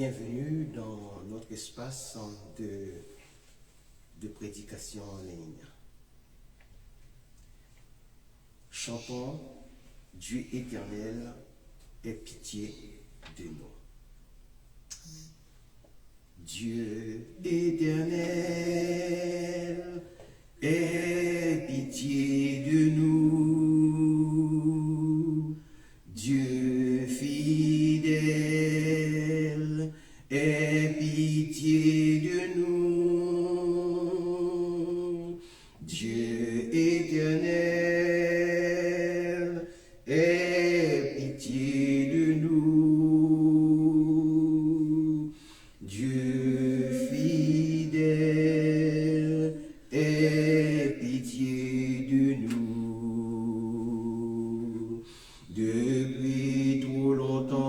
bienvenue dans notre espace de prédication en ligne. Chantons Dieu éternel, aie pitié de nous. Dieu éternel, aie pitié de nous. Dieu fidèle, aie pitié de nous. Dieu éternel, aie pitié de nous. Dieu fidèle, aie pitié de nous. Depuis trop longtemps,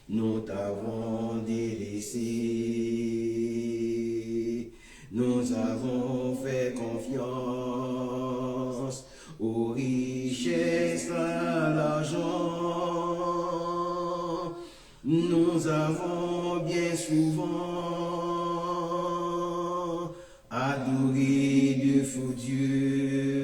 nous t'avons délaissé. Nous avons fait confiance aux richesses, à l'argent. Nous avons bien souvent adoré de faux dieux.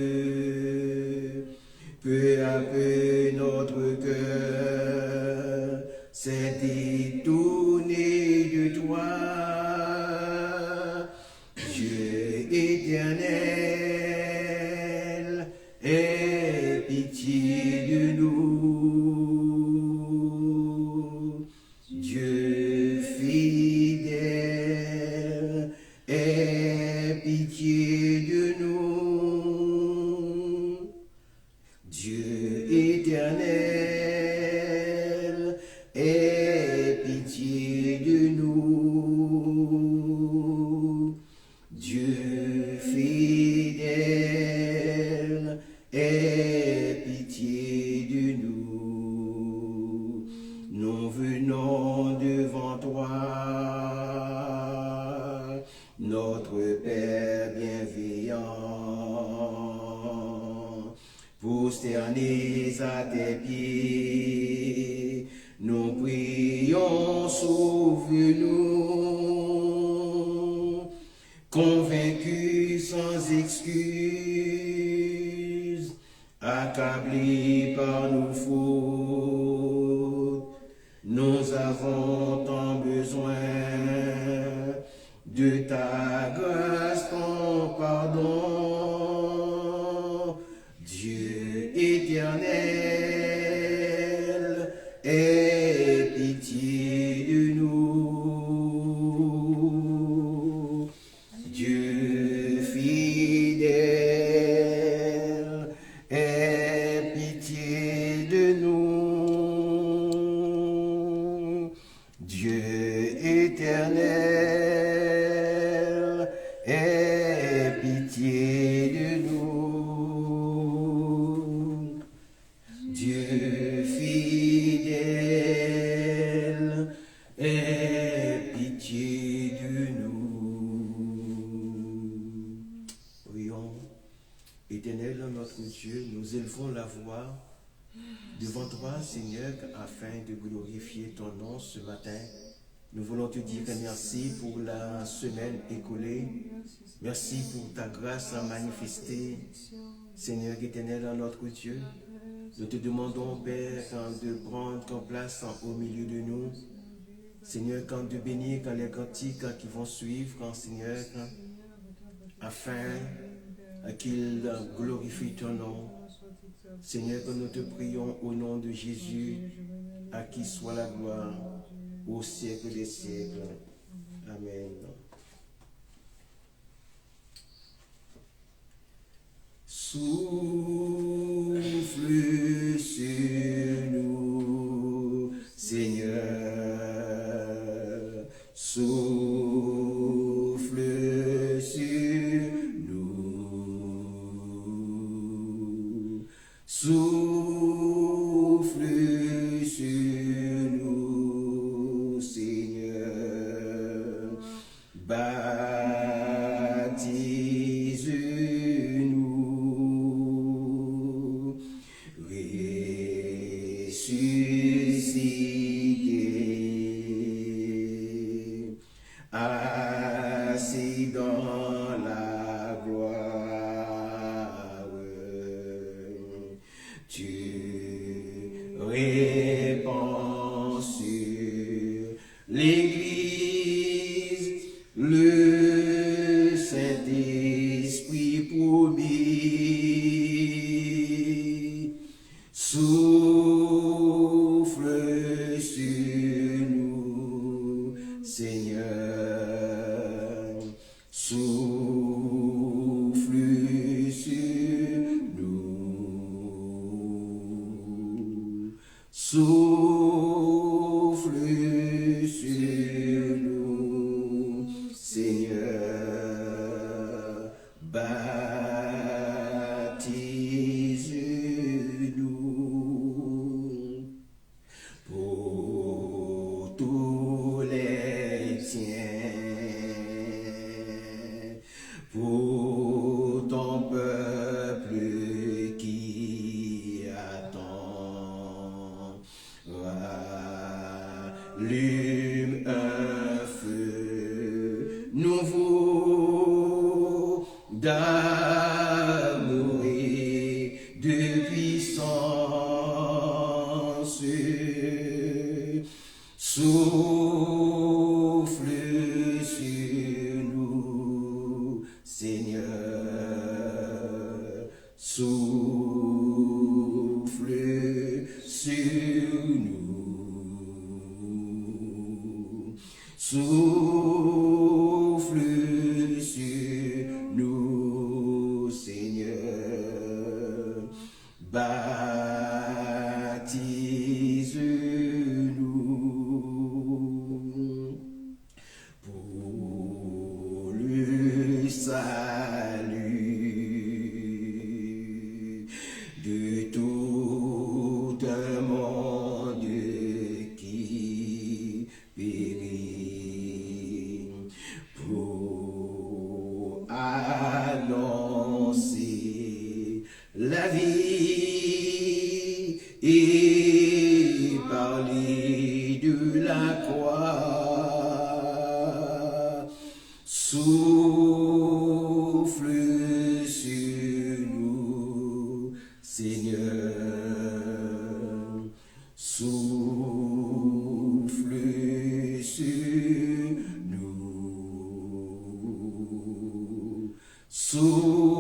Peu à peu notre cœur s'est détourné de toi. Dieu éternel, aie pitié de nous. Dieu fidèle, aie pitié de nous. Dieu éternel, aie pitié de nous. Dieu fidèle, aie pitié de nous. Nous venons devant toi, notre Père bienveillant, prosternés à tes pieds, nous prions, sauve-nous, convaincus sans excuse, accablés par nos fautes. Nous avons tant besoin de ta grâce, ton pardon. Dieu éternel, aie pitié de nous. Dieu fidèle, aie pitié de nous. Dieu éternel, aie pitié de nous. Dieu fidèle, aie pitié de nous. Prions. Éternel notre Dieu, nous élevons la voix devant toi, Seigneur, afin de glorifier ton nom ce matin. Nous voulons te dire merci pour la semaine écoulée. Merci pour ta grâce à manifester. Seigneur éternel, notre Dieu, nous te demandons, Père, de prendre ton place au milieu de nous. Seigneur, de bénir les cantiques qui vont suivre, Seigneur, afin qu'ils glorifient ton nom. Seigneur, que nous te prions au nom de Jésus, à qui soit la gloire au siècle des siècles. Amen. Souffle sur nous, Seigneur, souffle sur nous, souffle sur nous, Seigneur, baptise-nous, ressuscite l'Église, le Saint-Esprit promis, souffle sur nous, Seigneur, souffle sur nous, souffle sur nous, Seigneur, baptise-nous pour tous les tiens, pour ton peuple qui attend. Allume un feu nouveau d'amour et de puissance. Souffle sur nous, Seigneur, souffle sur nous, souffle sur nous, Seigneur, baptise-nous pour le salut de tout un monde qui périt, pour annoncer la vie et parler de la croix. Souffle sur nous, Seigneur, souffle sur nous, souffle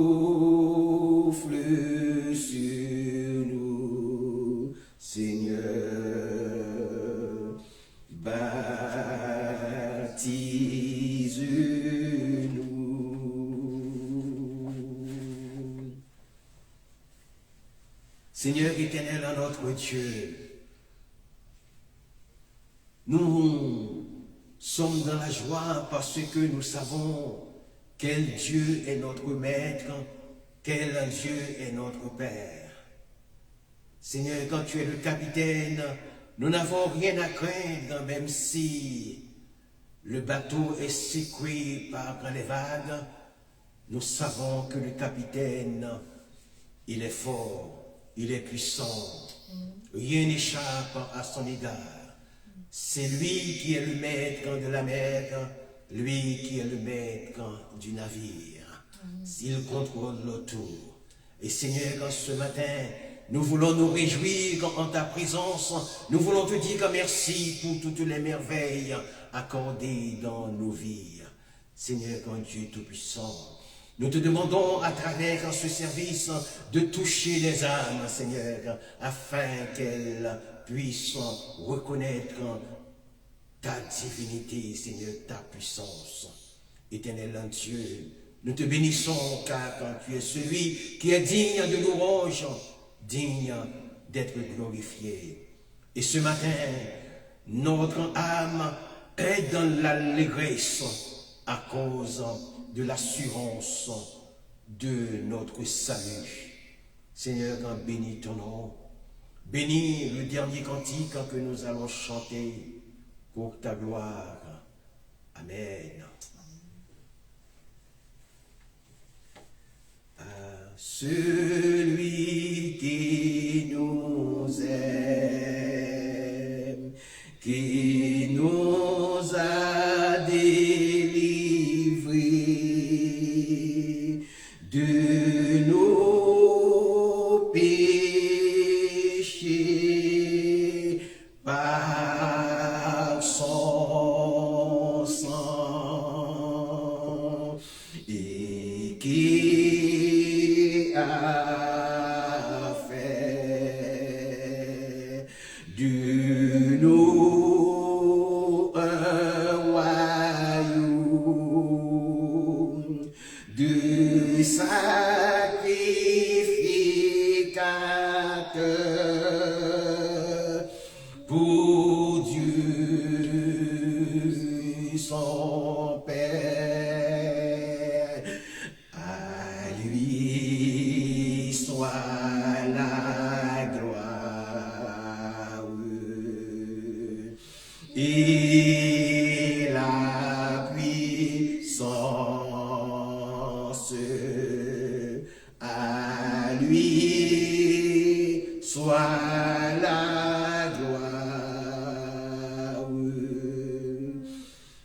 sur nous, Seigneur, baptise-nous. Seigneur éternel, notre Dieu, nous sommes dans la joie parce que nous savons quel Dieu est notre Maître, quel Dieu est notre Père. Seigneur, quand tu es le capitaine, nous n'avons rien à craindre, même si le bateau est secoué par les vagues. Nous savons que le capitaine, il est fort, il est puissant. Rien n'échappe à son égard. C'est lui qui est le maître de la mer, lui qui est le maître du navire. S'il contrôle le tout. Et Seigneur, ce matin, nous voulons nous réjouir en ta présence. Nous voulons te dire merci pour toutes les merveilles accordées dans nos vies. Seigneur, grand Dieu Tout-Puissant, nous te demandons à travers ce service de toucher les âmes, Seigneur, afin qu'elles puissent reconnaître ta divinité, Seigneur, ta puissance. Éternel Dieu, nous te bénissons car tu es celui qui est digne de louange, digne d'être glorifié. Et ce matin, notre âme est dans l'allégresse à cause de l'assurance de notre salut. Seigneur, bénis ton nom. Bénis le dernier cantique que nous allons chanter pour ta gloire. Amen. À celui qui nous aime, qui nous a délivrés de nos péchés par son son Père. À lui soit la gloire et la puissance. À lui soit la gloire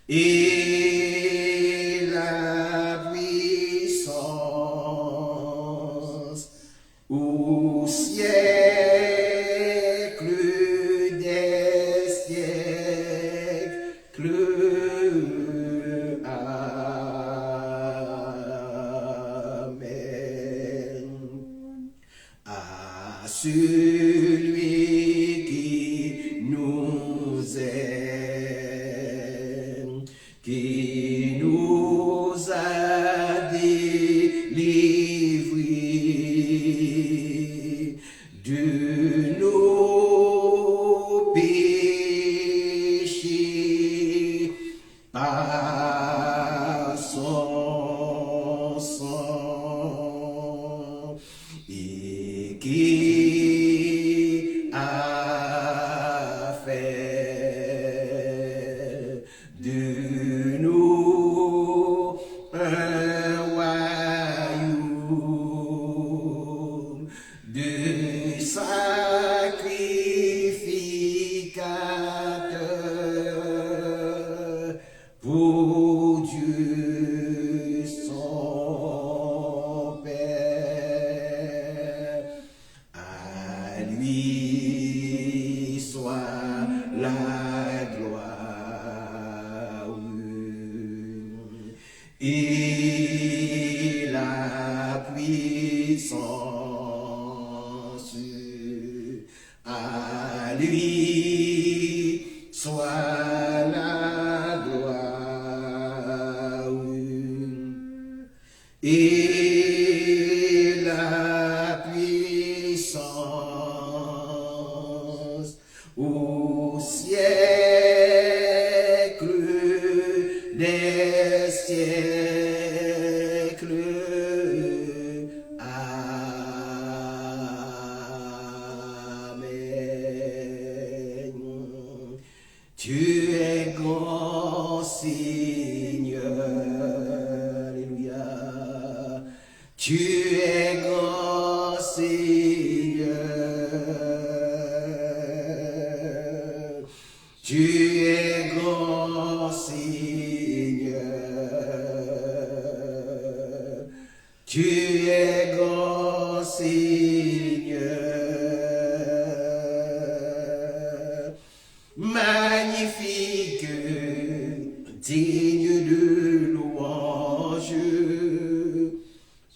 et la puissance au siècle des siècles. Amen. À celui qui nous aime, qui nous a délivrés de nos péchés par son sang, et qui a fait de nous un royaume de sacrificateurs pour Dieu son Père. À lui soit la gloire et la puissance. À lui soit la gloire et la puissance au siècle des siècles. Amen. Tu es grand Seigneur, alléluia. Tu es grand Seigneur. Tu es grand Seigneur. Tu es grand Seigneur. Magnifique, digne de louange.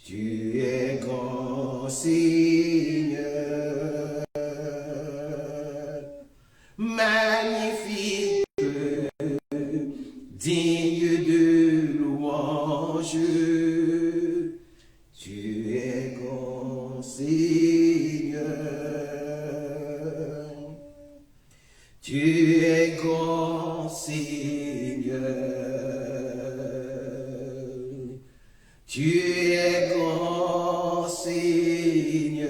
Tu es grand Seigneur. Magnifique, digne de louange. Tu es grand Seigneur. Tu es grand Seigneur. Tu es grand Seigneur.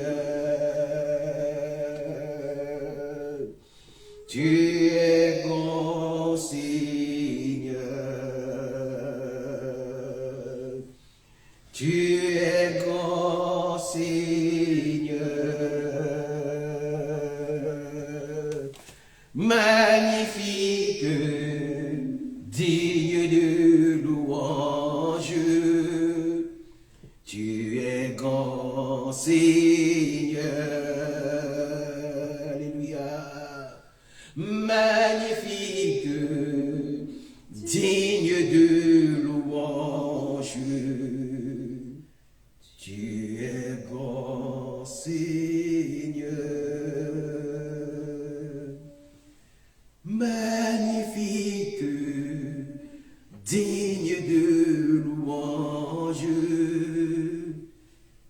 Tu es grand Seigneur. Tu es grand Seigneur. Magnifique, digne de louange. Tu es grand Seigneur. Alléluia. Magnifique, digne de louange. Tu es grand Seigneur. Magnifique, digne de louange.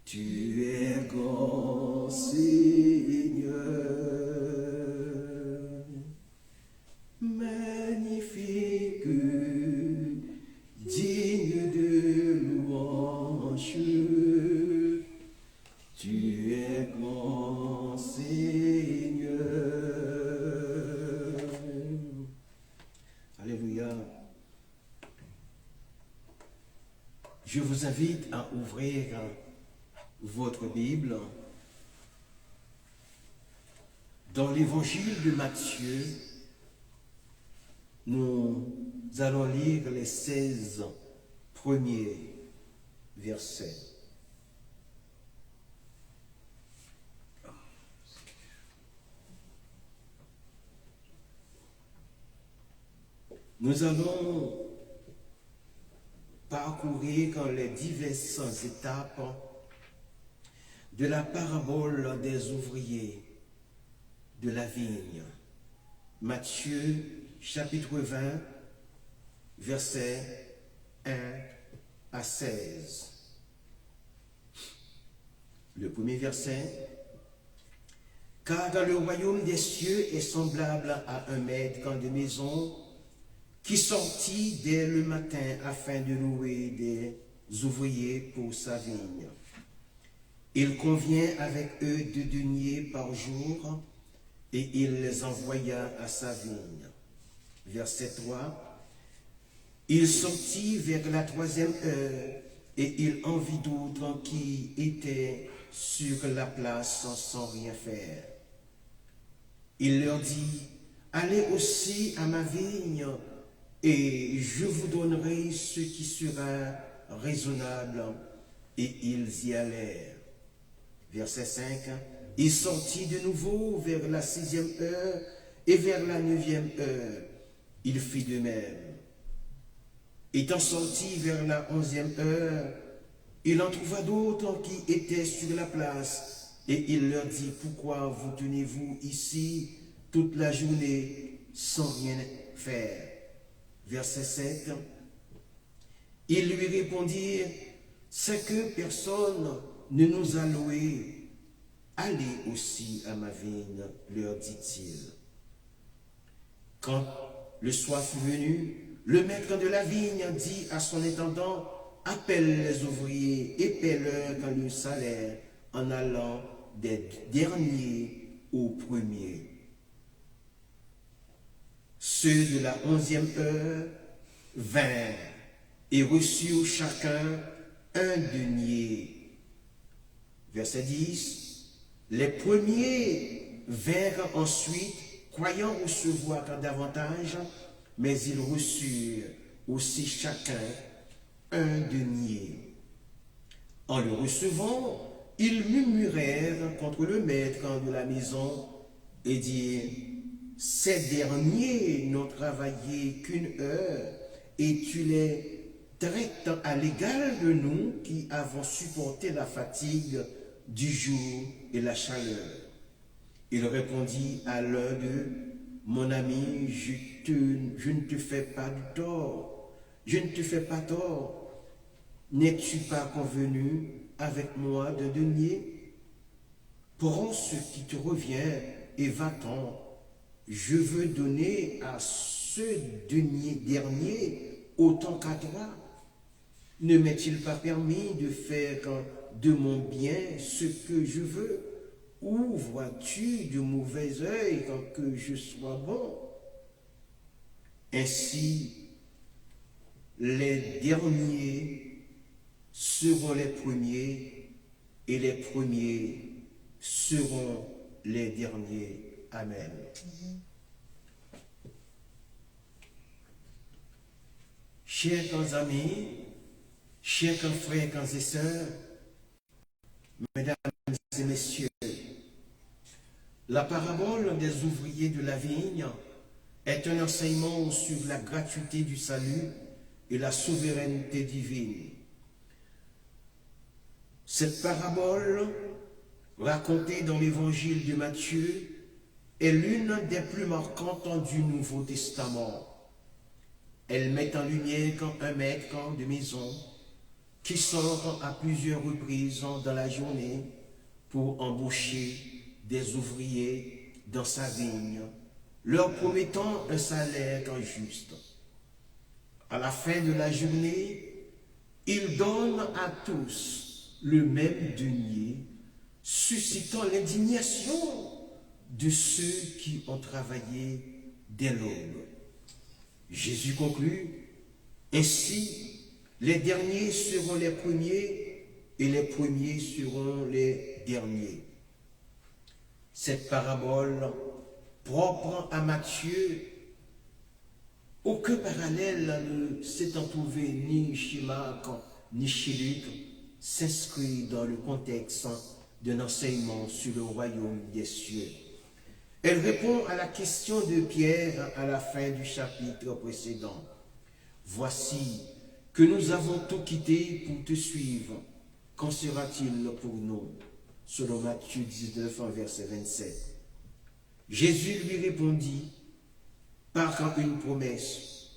Tu es grand Seigneur. Magnifique, Alléluia. Je vous invite à ouvrir votre Bible dans l'évangile de Matthieu. Nous allons lire les 16 premiers versets. Nous allons parcourir les diverses étapes de la parabole des ouvriers de la vigne. Matthieu chapitre 20, versets 1 à 16. Le premier verset. Car le royaume des cieux est semblable à un maître de maison qui sortit dès le matin afin de louer des ouvriers pour sa vigne. Il convient avec eux 2 deniers par jour, et il les envoya à sa vigne. Verset 3. Il sortit vers la 3e heure, et il en vit d'autres qui étaient sur la place sans rien faire. Il leur dit, allez aussi à ma vigne, et je vous donnerai ce qui sera raisonnable. Et ils y allèrent. Verset 5. Il sortit de nouveau vers la 6e heure et vers la 9e heure. Il fit de même. Étant sorti vers la 11e heure, il en trouva d'autres qui étaient sur la place. Et il leur dit, pourquoi vous tenez-vous ici toute la journée sans rien faire? Verset 7. Ils lui répondirent, c'est que personne ne nous a loués. Allez aussi à ma vigne, leur dit-il. Quand le soir fut venu, le maître de la vigne dit à son intendant, appelle les ouvriers et paie-leur le salaire en allant des derniers aux premiers. Ceux de la 11e heure vinrent et reçurent chacun un denier. Verset 10. Les premiers vinrent ensuite, croyant recevoir davantage, mais ils reçurent aussi chacun un denier. En le recevant, ils murmurèrent contre le maître de la maison et dirent, ces derniers n'ont travaillé qu'1 heure, et tu les traites à l'égal de nous qui avons supporté la fatigue du jour et la chaleur. Il répondit à l'un d'eux, mon ami, je ne te fais pas de tort, je ne te fais pas tort. N'es-tu pas convenu avec moi de denier? Prends ce qui te revient et va-t'en. Je veux donner à ce denier dernier autant qu'à toi. Ne m'est-il pas permis de faire de mon bien ce que je veux? Ou vois-tu de mauvais œil que je sois bon? Ainsi, les derniers seront les premiers, et les premiers seront les derniers. Amen. Chers amis, chers frères et sœurs, mesdames et messieurs, la parabole des ouvriers de la vigne est un enseignement sur la gratuité du salut et la souveraineté divine. Cette parabole, racontée dans l'évangile de Matthieu, est l'une des plus marquantes du Nouveau Testament. Elle met en lumière un maître de maison qui sort à plusieurs reprises dans la journée pour embaucher des ouvriers dans sa vigne, leur promettant un salaire juste. À la fin de la journée, il donne à tous le même denier, suscitant l'indignation de ceux qui ont travaillé dès l'aube. Jésus conclut, ainsi les derniers seront les premiers et les premiers seront les derniers. Cette parabole propre à Matthieu, aucun parallèle ne s'étant trouvé ni chez Marc ni chez Luc, s'inscrit dans le contexte d'un enseignement sur le royaume des cieux. Elle répond à la question de Pierre à la fin du chapitre précédent. Voici que nous avons tout quitté pour te suivre. Qu'en sera-t-il pour nous? Selon Matthieu 19, verset 27. Jésus lui répondit par une promesse,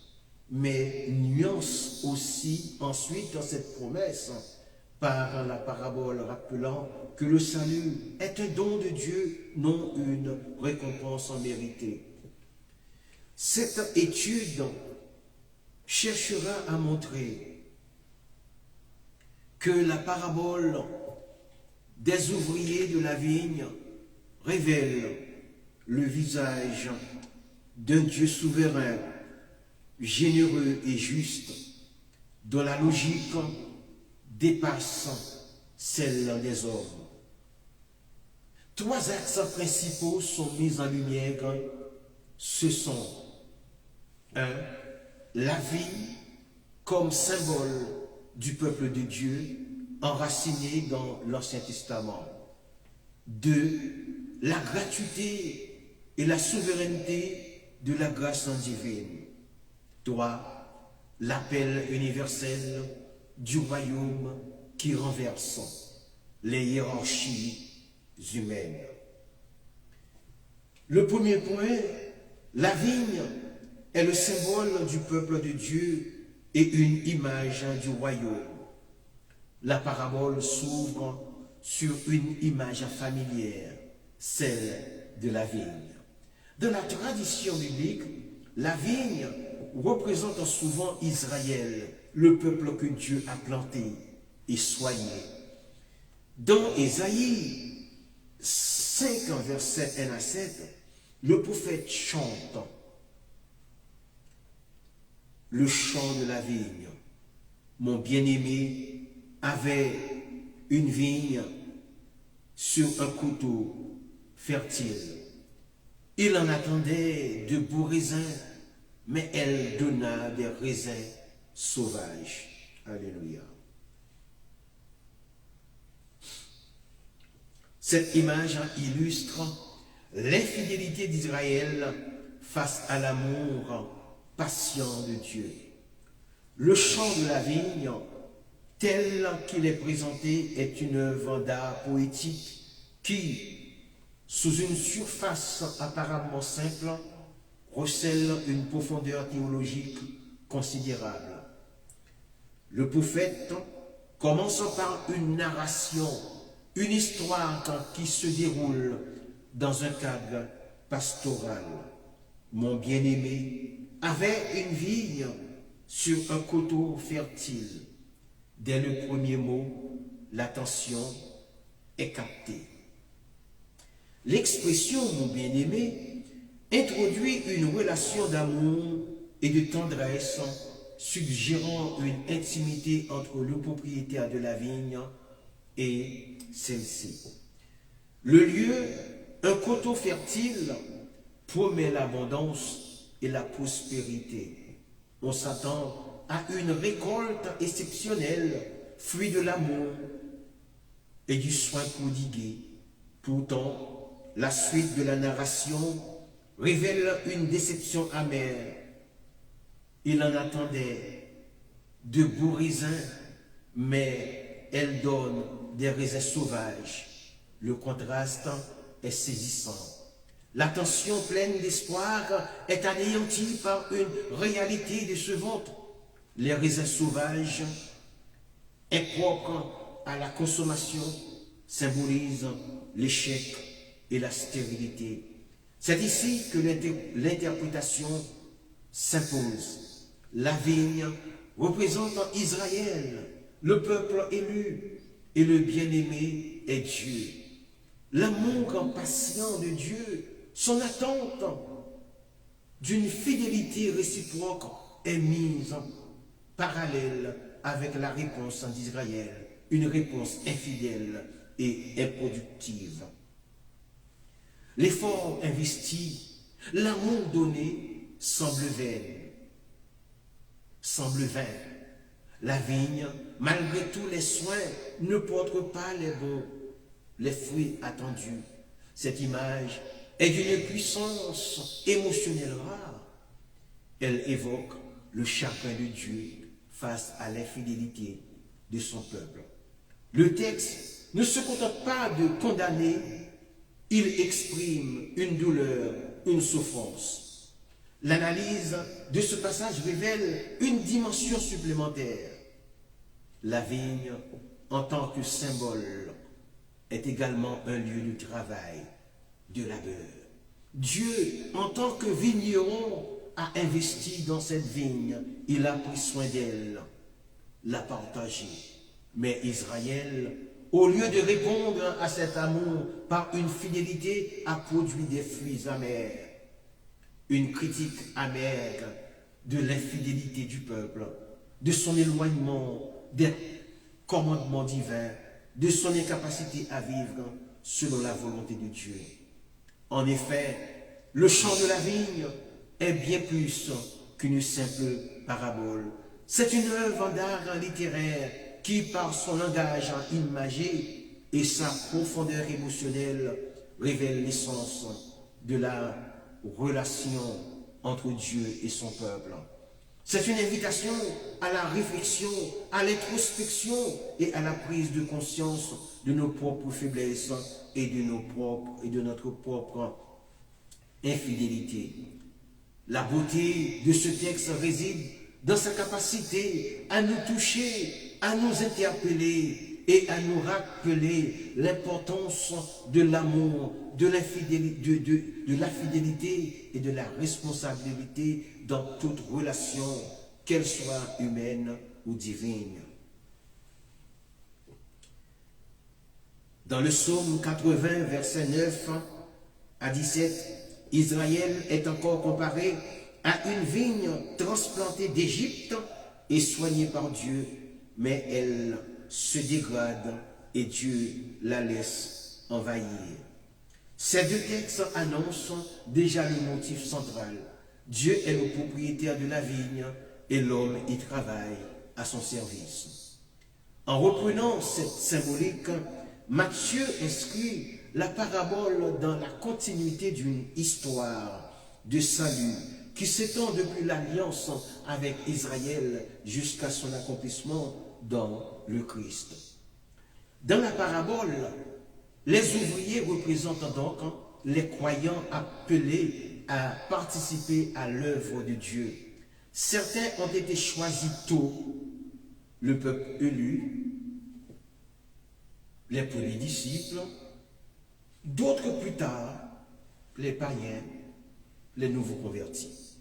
mais nuance aussi ensuite dans cette promesse par la parabole rappelant que le salut est un don de Dieu, non une récompense en méritée. Cette étude cherchera à montrer que la parabole des ouvriers de la vigne révèle le visage d'un Dieu souverain, généreux et juste, dont la logique dépasse celle des hommes. Trois axes principaux sont mis en lumière. Ce sont 1. La vie comme symbole du peuple de Dieu enraciné dans l'Ancien Testament. 2. La gratuité et la souveraineté de la grâce divine. 3. L'appel universel du royaume qui renverse les hiérarchies humaines. Le premier point, la vigne est le symbole du peuple de Dieu et une image du royaume. La parabole s'ouvre sur une image familière, celle de la vigne. Dans la tradition biblique, la vigne représente souvent Israël, le peuple que Dieu a planté et soigné. Dans Ésaïe 5, versets 1 à 7, le prophète chante le chant de la vigne. Mon bien-aimé avait une vigne sur un coteau fertile. Il en attendait de beaux raisins, mais elle donna des raisins sauvages. Alléluia. Cette image illustre l'infidélité d'Israël face à l'amour patient de Dieu. Le chant de la vigne, tel qu'il est présenté, est une œuvre d'art poétique qui, sous une surface apparemment simple, recèle une profondeur théologique considérable. Le prophète commence par une narration, une histoire qui se déroule dans un cadre pastoral. Mon bien-aimé avait une vigne sur un coteau fertile. Dès le premier mot, l'attention est captée. L'expression « mon bien-aimé » introduit une relation d'amour et de tendresse, suggérant une intimité entre le propriétaire de la vigne et celle-ci. Le lieu, un coteau fertile, promet l'abondance et la prospérité. On s'attend à une récolte exceptionnelle, fruit de l'amour et du soin prodigué. Pourtant, la suite de la narration révèle une déception amère. Il en attendait de beaux raisins, mais elle donne des raisins sauvages. Le contraste est saisissant. L'attention pleine d'espoir est anéantie par une réalité décevante. Les raisins sauvages est propre à la consommation, symbolise l'échec et la stérilité. C'est ici que l'interprétation s'impose. La vigne représente Israël, le peuple élu, et le bien-aimé est Dieu. L'amour patient de Dieu, son attente d'une fidélité réciproque est mise en parallèle avec la réponse d'Israël, une réponse infidèle et improductive. L'effort investi, l'amour donné semble vain. La vigne, malgré tous les soins, ne porte pas les fruits attendus. Cette image est d'une puissance émotionnelle rare. Elle évoque le chagrin de Dieu face à l'infidélité de son peuple. Le texte ne se contente pas de condamner, il exprime une douleur, une souffrance. L'analyse de ce passage révèle une dimension supplémentaire. La vigne, en tant que symbole, est également un lieu de travail, de labeur. Dieu, en tant que vigneron, a investi dans cette vigne, il a pris soin d'elle, l'a partagée. Mais Israël, au lieu de répondre à cet amour par une fidélité, a produit des fruits amers. Une critique amère de l'infidélité du peuple, de son éloignement des commandements divins, de son incapacité à vivre selon la volonté de Dieu. En effet, le chant de la vigne est bien plus qu'une simple parabole. C'est une œuvre d'art littéraire qui, par son langage imagé et sa profondeur émotionnelle, révèle l'essence de la relation entre Dieu et son peuple. C'est une invitation à la réflexion, à l'introspection et à la prise de conscience de nos propres faiblesses et de notre propre infidélité. La beauté de ce texte réside dans sa capacité à nous toucher, à nous interpeller et à nous rappeler l'importance de l'amour, de la fidélité et de la responsabilité dans toute relation, qu'elle soit humaine ou divine. Dans le psaume 80, versets 9 à 17, Israël est encore comparé à une vigne transplantée d'Égypte et soignée par Dieu, mais elle se dégrade et Dieu la laisse envahir. Ces deux textes annoncent déjà le motif central. Dieu est le propriétaire de la vigne et l'homme y travaille à son service. En reprenant cette symbolique, Matthieu inscrit la parabole dans la continuité d'une histoire de salut qui s'étend depuis l'alliance avec Israël jusqu'à son accomplissement dans le Christ. Dans la parabole, les ouvriers représentent donc les croyants appelés à participer à l'œuvre de Dieu. Certains ont été choisis tôt, le peuple élu, les premiers disciples, d'autres plus tard, les païens, les nouveaux convertis.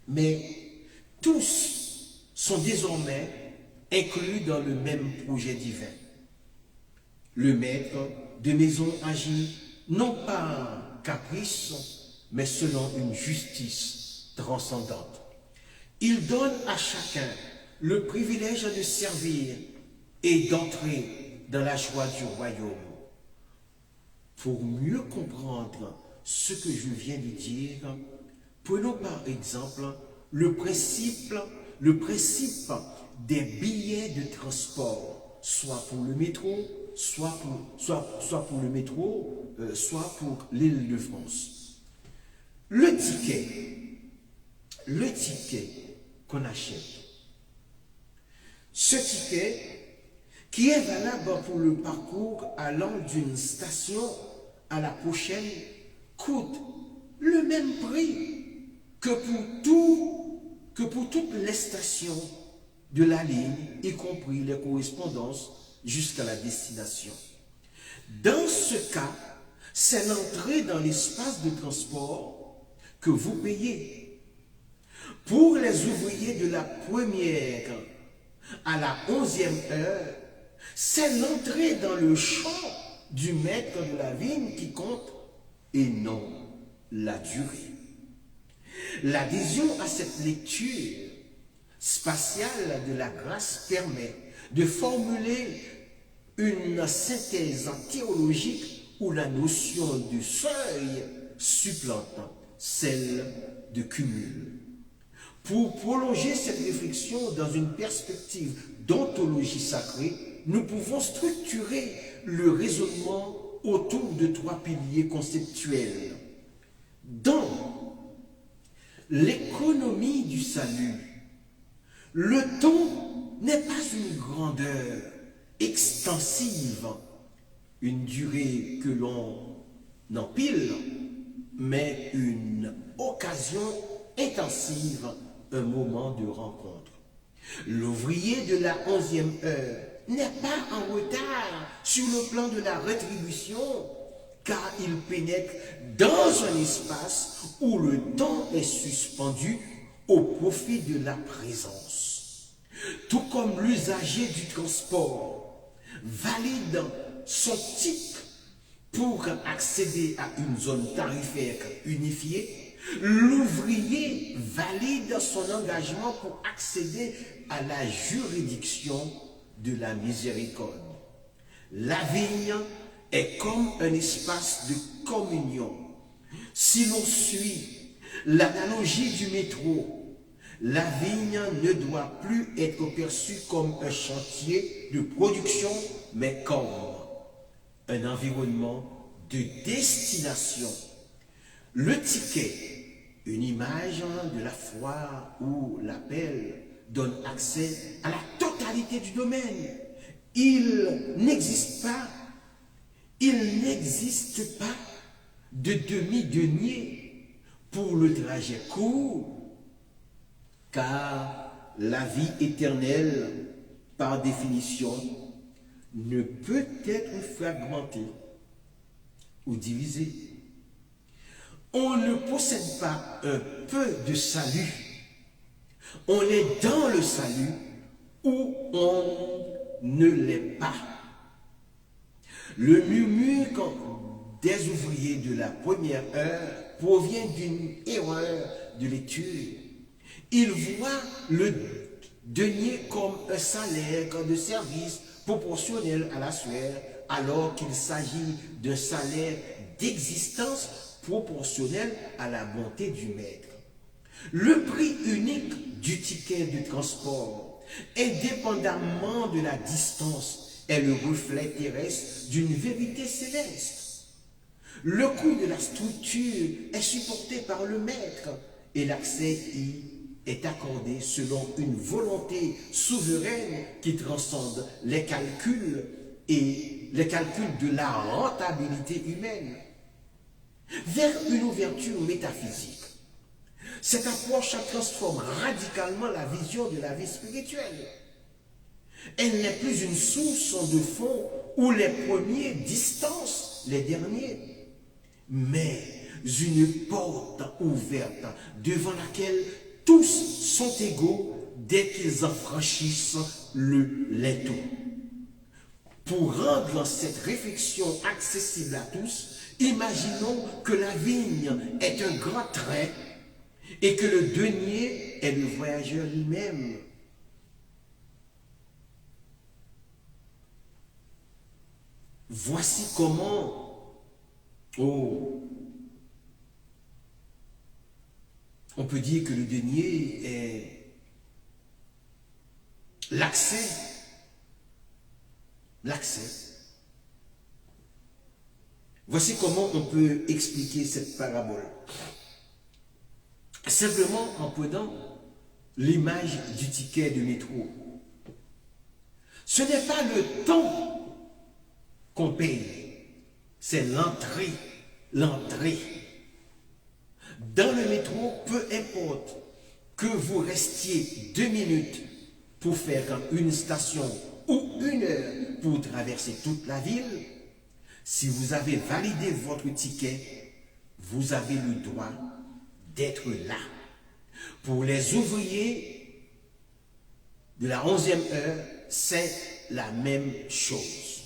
Mais tous sont désormais inclus dans le même projet divin. Le maître de maison agit non par caprice, mais selon une justice transcendante. Il donne à chacun le privilège de servir et d'entrer dans la joie du royaume. Pour mieux comprendre ce que je viens de dire, prenons par exemple le principe des billets de transport, soit pour le métro, soit pour l'Île-de-France. Le ticket qu'on achète, ce ticket qui est valable pour le parcours allant d'une station à la prochaine coûte le même prix que pour toutes les stations de la ligne, y compris les correspondances jusqu'à la destination. Dans ce cas, c'est l'entrée dans l'espace de transport que vous payez. Pour les ouvriers de la première à la 11e heure, c'est l'entrée dans le champ du maître de la vigne qui compte et non la durée. L'adhésion à cette lecture spatiale de la grâce permet de formuler une synthèse théologique où la notion de seuil supplante celle de cumul. Pour prolonger cette réflexion dans une perspective d'ontologie sacrée, nous pouvons structurer le raisonnement autour de 3 piliers conceptuels. Dans l'économie du salut, le temps n'est pas une grandeur extensive, une durée que l'on empile, mais une occasion intensive, un moment de rencontre. L'ouvrier de la 11e heure n'est pas en retard sur le plan de la rétribution, car il pénètre dans un espace où le temps est suspendu au profit de la présence. Tout comme l'usager du transport valide son titre pour accéder à une zone tarifaire unifiée, l'ouvrier valide son engagement pour accéder à la juridiction de la miséricorde. La vigne est comme un espace de communion. Si l'on suit l'analogie du métro, la vigne ne doit plus être perçue comme un chantier de production, mais comme un environnement de destination. Le ticket, une image de la foire où l'appel donne accès à la totalité du domaine. Il n'existe pas de demi-denier pour le trajet court, car la vie éternelle, par définition, ne peut être fragmentée ou divisée. On ne possède pas un peu de salut. On est dans le salut ou on ne l'est pas. Le murmure des ouvriers de la première heure provient d'une erreur de lecture. Ils voient le denier comme un salaire de service proportionnel à la sueur, alors qu'il s'agit d'un salaire d'existence proportionnel à la bonté du maître. Le prix unique du ticket de transport, indépendamment de la distance, est le reflet terrestre d'une vérité céleste. Le coût de la structure est supporté par le maître et l'accès y est accordé selon une volonté souveraine qui transcende les calculs de la rentabilité humaine vers une ouverture métaphysique. Cette approche transforme radicalement la vision de la vie spirituelle. Elle n'est plus une source de fond où les premiers distancent les derniers, mais une porte ouverte devant laquelle tous sont égaux dès qu'ils en franchissent le linteau. Pour rendre cette réflexion accessible à tous, imaginons que la vigne est un grand train et que le denier est le voyageur lui-même. Voici comment on peut dire que le denier est l'accès. Voici comment on peut expliquer cette parabole. Simplement en prenant l'image du ticket de métro. Ce n'est pas le temps qu'on paye, c'est l'entrée. Dans le métro, peu importe que vous restiez 2 minutes pour faire une station ou 1 heure pour traverser toute la ville, si vous avez validé votre ticket, vous avez le droit d'être là. Pour les ouvriers de la 11e heure, c'est la même chose.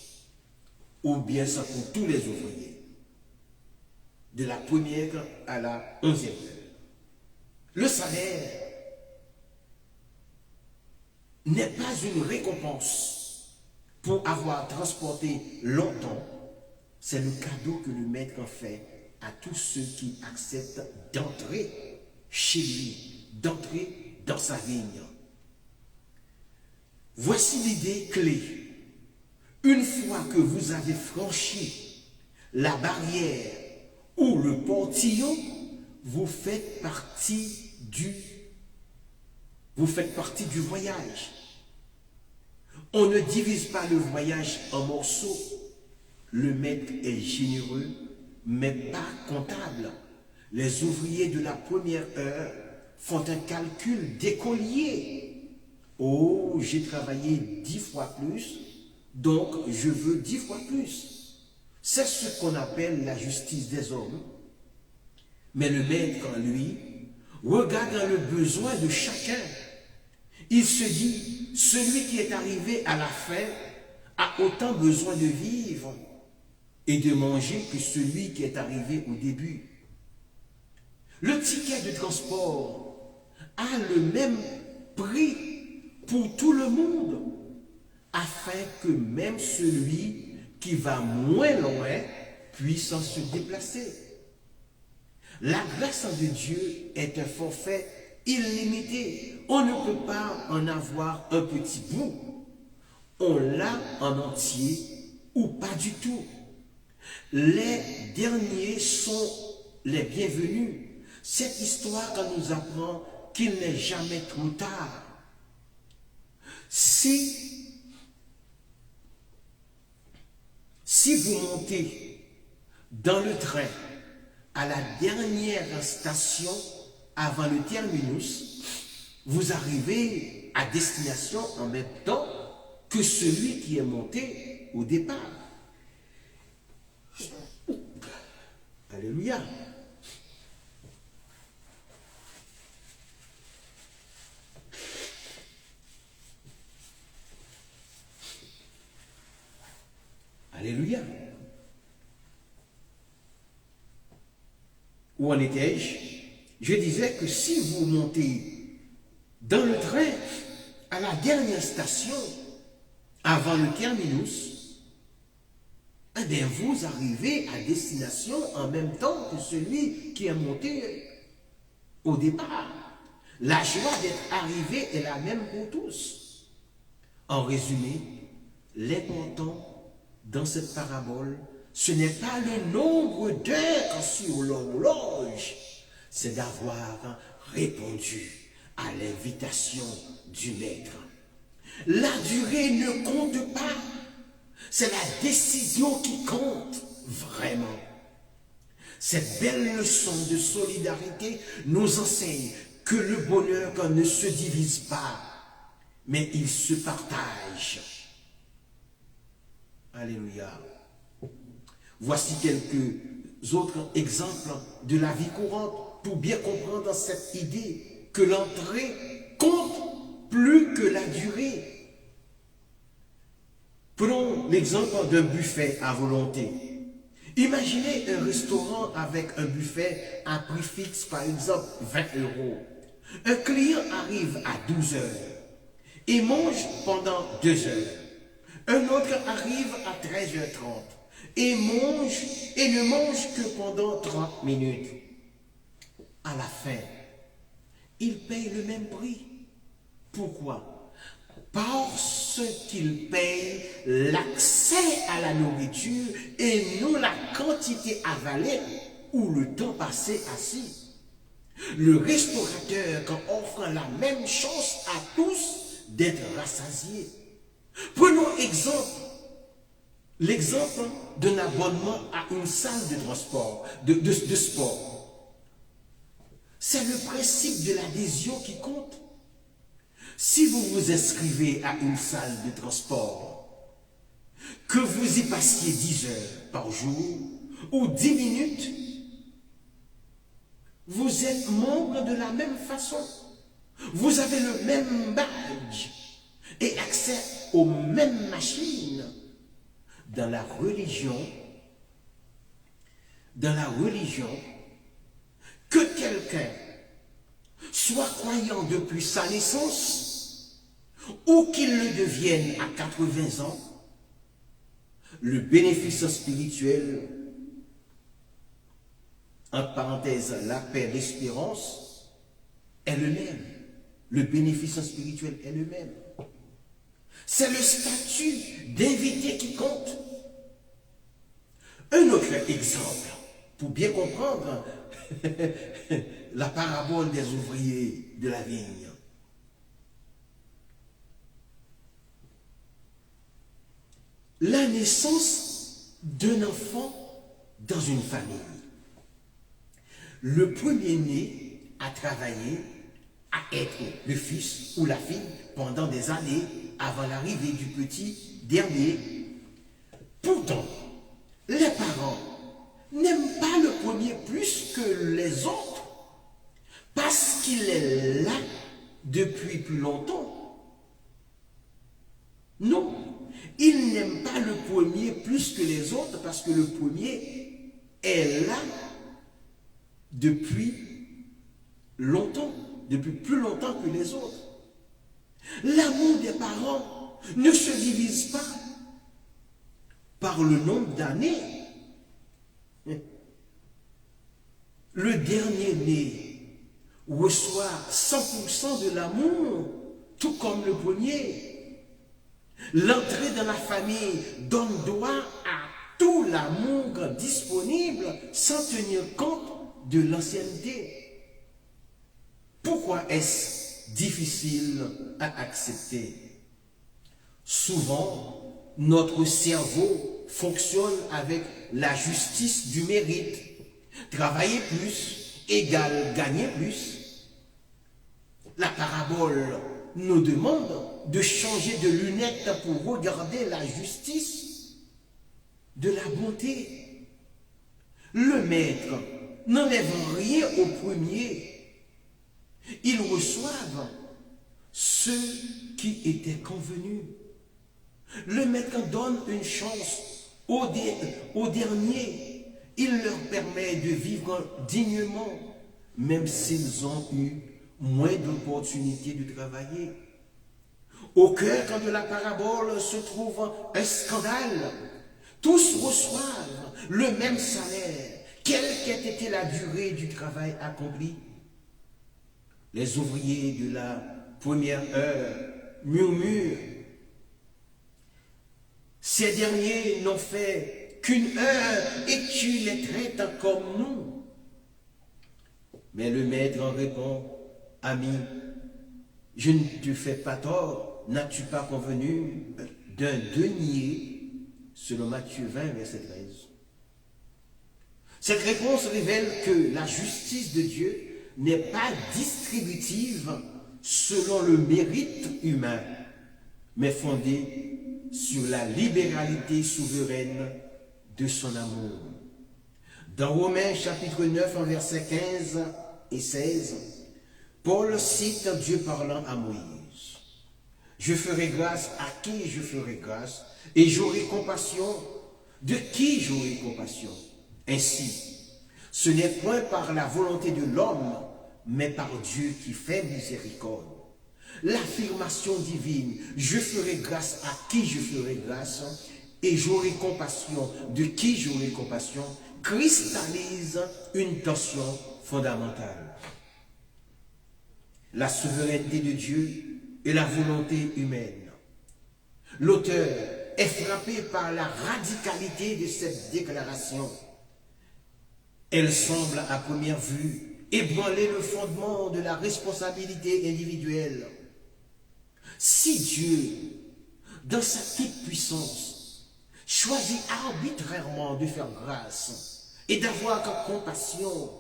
Ou bien ça pour tous les ouvriers. De la 1er à la 11e heure. Le salaire n'est pas une récompense pour avoir transporté longtemps. C'est le cadeau que le maître fait à tous ceux qui acceptent d'entrer chez lui, d'entrer dans sa vigne. Voici l'idée clé. Une fois que vous avez franchi la barrière ou le portillon, vous faites partie du voyage. On ne divise pas le voyage en morceaux. Le maître est généreux, mais pas comptable. Les ouvriers de la première heure font un calcul d'écolier. Oh, j'ai travaillé 10 fois plus, donc je veux 10 fois plus. C'est ce qu'on appelle la justice des hommes. Mais le maître, en lui, regarde dans le besoin de chacun. Il se dit, celui qui est arrivé à la fin a autant besoin de vivre et de manger que celui qui est arrivé au début. Le ticket de transport a le même prix pour tout le monde, afin que même celui qui va moins loin puisse se déplacer. La grâce de Dieu est un forfait illimité. On ne peut pas en avoir un petit bout. On l'a en entier ou pas du tout. Les derniers sont les bienvenus. Cette histoire nous apprend qu'il n'est jamais trop tard. Si vous montez dans le train à la dernière station avant le terminus, vous arrivez à destination en même temps que celui qui est monté au départ. Alléluia. Alléluia. Où en étais-je? Je disais que si vous montez dans le train à la dernière station avant le terminus, eh bien vous arrivez à destination en même temps que celui qui est monté au départ. La joie d'être arrivé est la même pour tous. En résumé, l'important dans cette parabole, ce n'est pas le nombre d'heures sur l'horloge, c'est d'avoir répondu à l'invitation du maître. La durée ne compte pas, c'est la décision qui compte vraiment. Cette belle leçon de solidarité nous enseigne que le bonheur ne se divise pas, mais il se partage. Alléluia. Voici quelques autres exemples de la vie courante pour bien comprendre cette idée que l'entrée compte plus que la durée. Prenons l'exemple d'un buffet à volonté. Imaginez un restaurant avec un buffet à prix fixe, par exemple 20 €. Un client arrive à 12 heures et mange pendant 2 heures. Un autre arrive à 13h30 et ne mange que pendant 30 minutes. À la fin, il paye le même prix. Pourquoi? Parce qu'il paye l'accès à la nourriture et non la quantité avalée ou le temps passé assis. Le restaurateur offre la même chance à tous d'être rassasiés. Prenons l'exemple d'un abonnement à une salle de transport, de sport. C'est le principe de l'adhésion qui compte. Si vous vous inscrivez à une salle de transport, que vous y passiez 10 heures par jour ou 10 minutes, vous êtes membre de la même façon. Vous avez le même badge et accès aux mêmes machines. Dans la religion, que quelqu'un soit croyant depuis sa naissance, ou qu'il le devienne à 80 ans, le bénéfice spirituel, entre parenthèses, la paix, l'espérance, est le même. Le bénéfice spirituel est le même. C'est le statut d'invité qui compte. Un autre exemple, pour bien comprendre la parabole des ouvriers de la vigne. La naissance d'un enfant dans une famille. Le premier-né a travaillé à être le fils ou la fille pendant des années avant l'arrivée du petit dernier. Pourtant, les parents n'aiment pas le premier plus que les autres parce qu'il est là depuis plus longtemps. Non, ils n'aiment pas le premier plus que les autres parce que le premier est là depuis longtemps, depuis plus longtemps que les autres. L'amour des parents ne se divise pas par le nombre d'années. Le dernier-né reçoit 100% de l'amour, tout comme le premier. L'entrée dans la famille donne droit à tout l'amour disponible sans tenir compte de l'ancienneté. Pourquoi est-ce difficile à accepter? Souvent, notre cerveau fonctionne avec la justice du mérite. Travailler plus égale gagner plus. La parabole nous demande de changer de lunettes pour regarder la justice de la bonté. Le maître n'enlève rien au premier. Ils reçoivent ce qui était convenu. Le maître donne une chance au dernier. Il leur permet de vivre dignement, même s'ils ont eu moins d'opportunités de travailler. Au cœur de la parabole se trouve un scandale. Tous reçoivent le même salaire, quelle qu'ait été la durée du travail accompli. Les ouvriers de la première heure murmurent. Ces derniers n'ont fait qu'une heure et tu les traites comme nous. Mais le maître en répond, ami, je ne te fais pas tort, n'as-tu pas convenu d'un denier, selon Matthieu 20, verset 13. Cette réponse révèle que la justice de Dieu n'est pas distributive selon le mérite humain, mais fondée sur la libéralité souveraine de son amour. Dans Romains chapitre 9, en versets 15 et 16, Paul cite Dieu parlant à Moïse. Je ferai grâce à qui je ferai grâce, et j'aurai compassion de qui j'aurai compassion. Ainsi, ce n'est point par la volonté de l'homme, mais par Dieu qui fait miséricorde. L'affirmation divine, je ferai grâce à qui je ferai grâce, et j'aurai compassion de qui j'aurai compassion, cristallise une tension fondamentale. La souveraineté de Dieu et la volonté humaine. L'auteur est frappé par la radicalité de cette déclaration. Elle semble à première vue ébranler le fondement de la responsabilité individuelle. Si Dieu, dans sa toute-puissance, choisit arbitrairement de faire grâce et d'avoir compassion,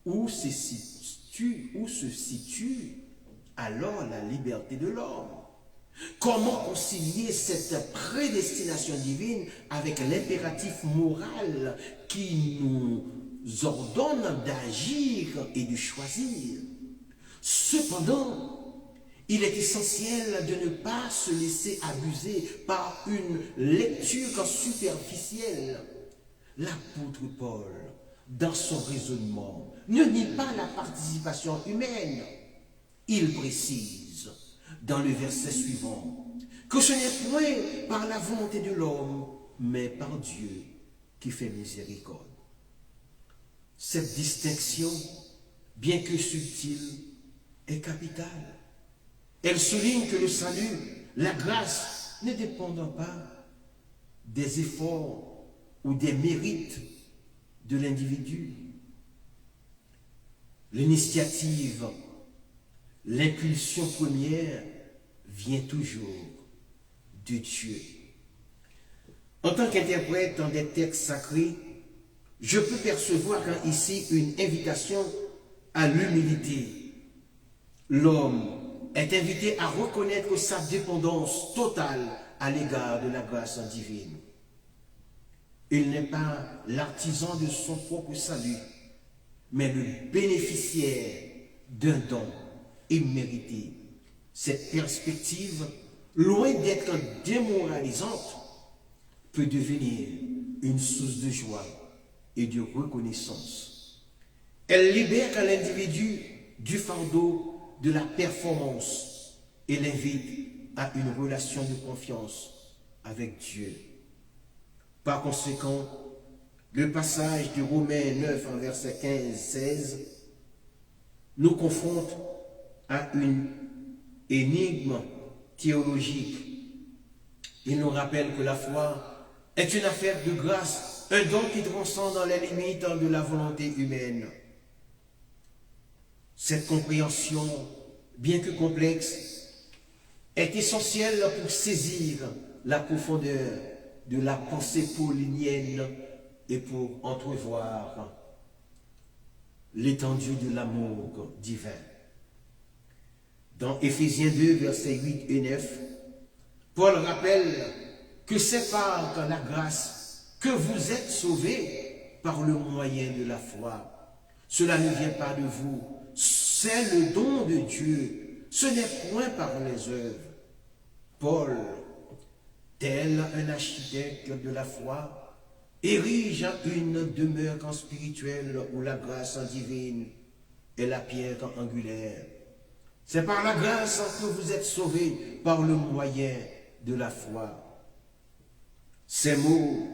où se situe alors la liberté de l'homme? Comment concilier cette prédestination divine avec l'impératif moral qui nous ordonne d'agir et de choisir? Cependant, il est essentiel de ne pas se laisser abuser par une lecture superficielle. L'apôtre Paul, dans son raisonnement, ne nie pas la participation humaine. il précise dans le verset suivant que ce n'est point par la volonté de l'homme, mais par Dieu qui fait miséricorde. Cette distinction, bien que subtile, est capitale. Elle souligne que le salut, la grâce, ne dépendent pas des efforts ou des mérites de l'individu. L'initiative, l'impulsion première vient toujours de Dieu. En tant qu'interprète dans des textes sacrés, je peux percevoir ici une invitation à l'humilité. L'homme est invité à reconnaître sa dépendance totale à l'égard de la grâce divine. Il n'est pas l'artisan de son propre salut, mais le bénéficiaire d'un don immérité. Cette perspective, loin d'être démoralisante, peut devenir une source de joie et de reconnaissance. Elle libère l'individu du fardeau de la performance et l'invite à une relation de confiance avec Dieu. Par conséquent, le passage de Romains 9 en versets 15-16 nous confronte à une énigme théologique. Il nous rappelle que la foi est une affaire de grâce, un don qui transcende dans les limites de la volonté humaine. Cette compréhension, bien que complexe, est essentielle pour saisir la profondeur de la pensée paulinienne et pour entrevoir l'étendue de l'amour divin. Dans Éphésiens 2, versets 8 et 9, Paul rappelle que c'est par la grâce que vous êtes sauvés par le moyen de la foi. Cela ne vient pas de vous, c'est le don de Dieu, ce n'est point par les œuvres. Paul, tel un architecte de la foi, érige une demeure spirituelle où la grâce divine est la pierre angulaire. C'est par la grâce que vous êtes sauvés par le moyen de la foi. Ces mots,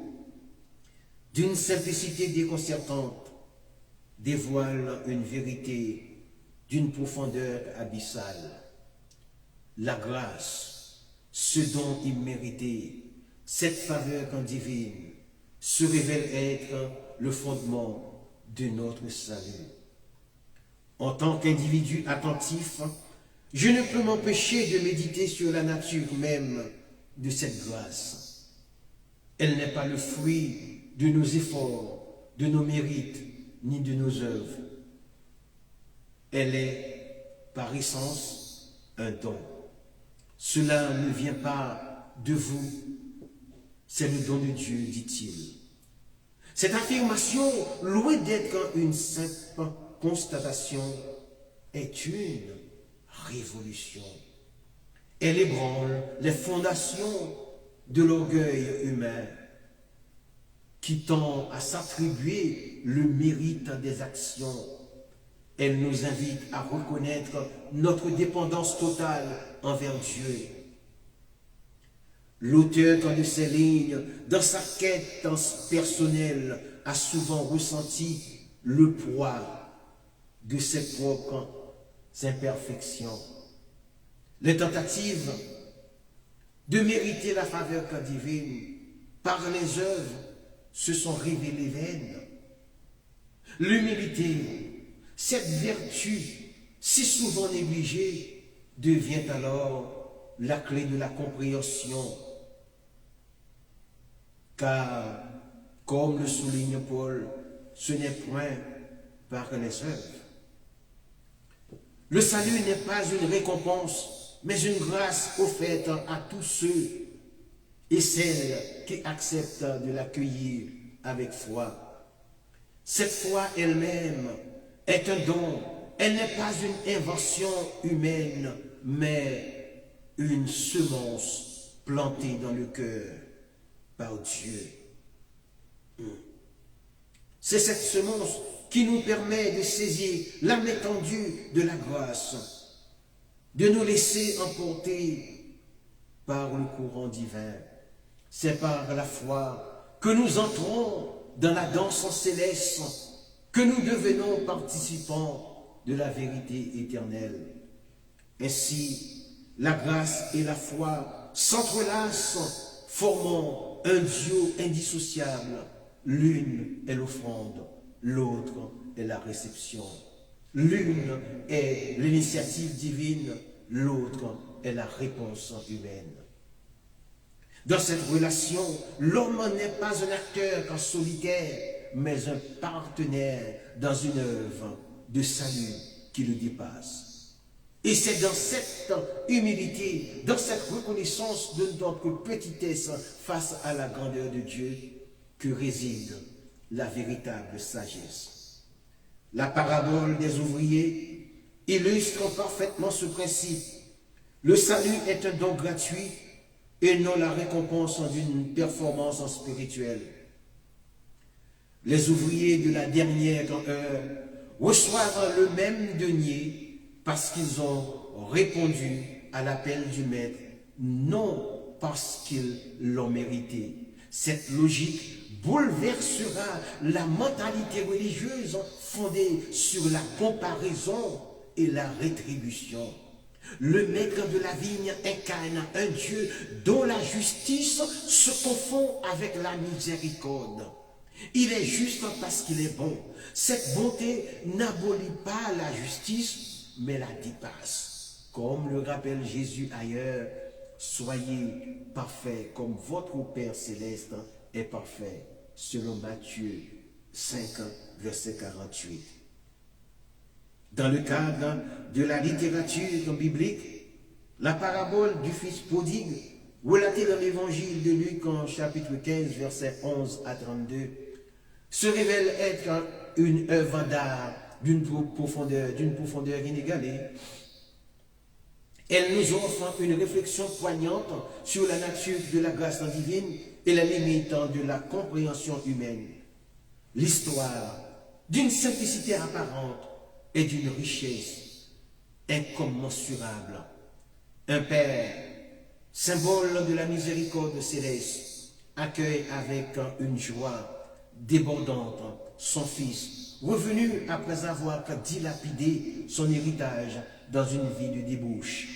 d'une simplicité déconcertante, dévoilent une vérité d'une profondeur abyssale. La grâce, ce don immérité, cette faveur divine, se révèle être le fondement de notre salut. En tant qu'individu attentif, je ne peux m'empêcher de méditer sur la nature même de cette grâce. Elle n'est pas le fruit de nos efforts, de nos mérites, ni de nos œuvres. Elle est, par essence, un don. Cela ne vient pas de vous, c'est le don de Dieu, dit-il. Cette affirmation, loin d'être une simple constatation, est une révolution. Elle ébranle les fondations de l'orgueil humain qui tend à s'attribuer le mérite des actions. Elle nous invite à reconnaître notre dépendance totale envers Dieu. L'auteur de ces lignes, dans sa quête personnelle, a souvent ressenti le poids de ses propres imperfections. Les tentatives de mériter la faveur divine par les œuvres se sont révélées vaines. L'humilité, cette vertu si souvent négligée, devient alors la clé de la compréhension. Car, comme le souligne Paul, ce n'est point par les œuvres. Le salut n'est pas une récompense, mais une grâce offerte à tous ceux et celles qui acceptent de l'accueillir avec foi. Cette foi elle-même est un don. Elle n'est pas une invention humaine, mais une semence plantée dans le cœur par Dieu. C'est cette semence qui nous permet de saisir l'âme étendue de la grâce. de nous laisser emporter par le courant divin. C'est par la foi que nous entrons dans la danse céleste, que nous devenons participants de la vérité éternelle. Ainsi, la grâce et la foi s'entrelacent, formant un duo indissociable. L'une est l'offrande, l'autre est la réception. L'une est l'initiative divine, l'autre est la réponse humaine. Dans cette relation, l'homme n'est pas un acteur en solitaire, mais un partenaire dans une œuvre de salut qui le dépasse. Et c'est dans cette humilité, dans cette reconnaissance de notre petitesse face à la grandeur de Dieu que réside la véritable sagesse. La parabole des ouvriers illustre parfaitement ce principe. Le salut est un don gratuit et non la récompense d'une performance spirituelle. Les ouvriers de la dernière heure reçoivent le même denier parce qu'ils ont répondu à l'appel du Maître, non parce qu'ils l'ont mérité. Cette logique bouleversera la mentalité religieuse fondée sur la comparaison et la rétribution. Le maître de la vigne incarne un Dieu dont la justice se confond avec la miséricorde. Il est juste parce qu'il est bon. Cette bonté n'abolit pas la justice, mais la dépasse. Comme le rappelle Jésus ailleurs, soyez parfaits comme votre Père céleste est parfait, selon Matthieu 5, verset 48. Dans le cadre de la littérature biblique, la parabole du fils prodigue, relatée dans l'évangile de Luc en chapitre 15, versets 11 à 32, se révèle être une œuvre d'art d'une profondeur inégalée. Elle nous offre une réflexion poignante sur la nature de la grâce divine et la limite de la compréhension humaine. L'histoire d'une simplicité apparente et d'une richesse incommensurable. Un Père, symbole de la miséricorde céleste, accueille avec une joie débordante son Fils, revenu après avoir dilapidé son héritage dans une vie de débauche.